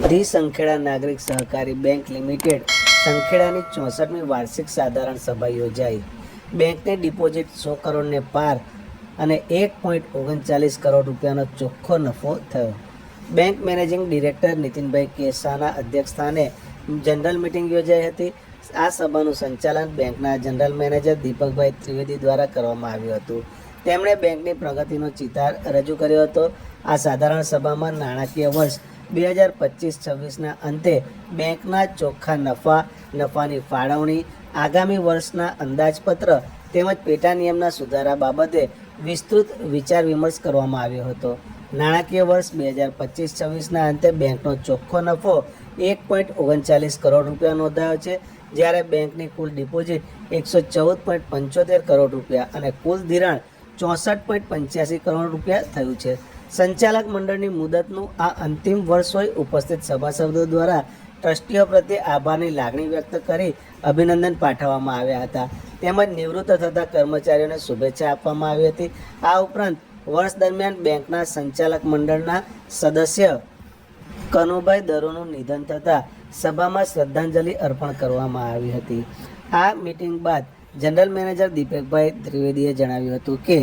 The Sankheda નાગરિક સહકારી bank limited સંખેડાની 64મી વાર્ષિક સાધારણ સભા યોજાઈ। બેંકની ડિપોઝિટ 100 કરોડને પાર અને 1.39 કરોડ રૂપિયાનો ચોખ્ખો નફો થયો। બેંક મેનેજિંગ ડિરેક્ટર નીતિનભાઈ કેસાના અધ્યક્ષસ્થાને જનરલ મિટિંગ યોજાઈ હતી। આ સભાનું સંચાલન બેંકના જનરલ મેનેજર દીપકભાઈ ત્રિવેદી દ્વારા કરવામાં આવ્યું હતું। તેમણે બેંકની પ્રગતિનો ચિતાર રજૂ કર્યો હતો। આ સાધારણ સભામાં નાણાકીય વર્ષ 2025-26ના અંતે બેંકના ચોખ્ખા નફાની ફાળવણી, આગામી વર્ષના અંદાજપત્ર તેમજ પેટા નિયમના સુધારા બાબતે વિસ્તૃત વિચાર વિમર્શ કરવામાં આવ્યો હતો। નાણાકીય વર્ષ 2025-26ના અંતે બેંકનો ચોખ્ખો નફો 1.39 કરોડ રૂપિયા નોંધાયો છે, જ્યારે બેંકની કુલ ડિપોઝિટ 114.75 કરોડ રૂપિયા અને કુલ ધિરાણ 64.85 કરોડ રૂપિયા થયું છે। સંચાલક મંડળની મુદતનું આ અંતિમ વર્ષ હોય ઉપસ્થિત સભાસદો દ્વારા ટ્રસ્ટીઓ પ્રત્યે આભારની લાગણી વ્યક્ત કરી અભિનંદન પાઠવવામાં આવ્યા હતા, તેમજ નિવૃત્ત થતા કર્મચારીઓને શુભેચ્છા આપવામાં આવી હતી। આ ઉપરાંત વર્ષ દરમિયાન બેંકના સંચાલક મંડળના સદસ્ય કનુભાઈ દરોનું નિધન થતાં સભામાં શ્રદ્ધાંજલિ અર્પણ કરવામાં આવી હતી। આ મીટિંગ બાદ જનરલ મેનેજર દીપકભાઈ ત્રિવેદીએ જણાવ્યું હતું કે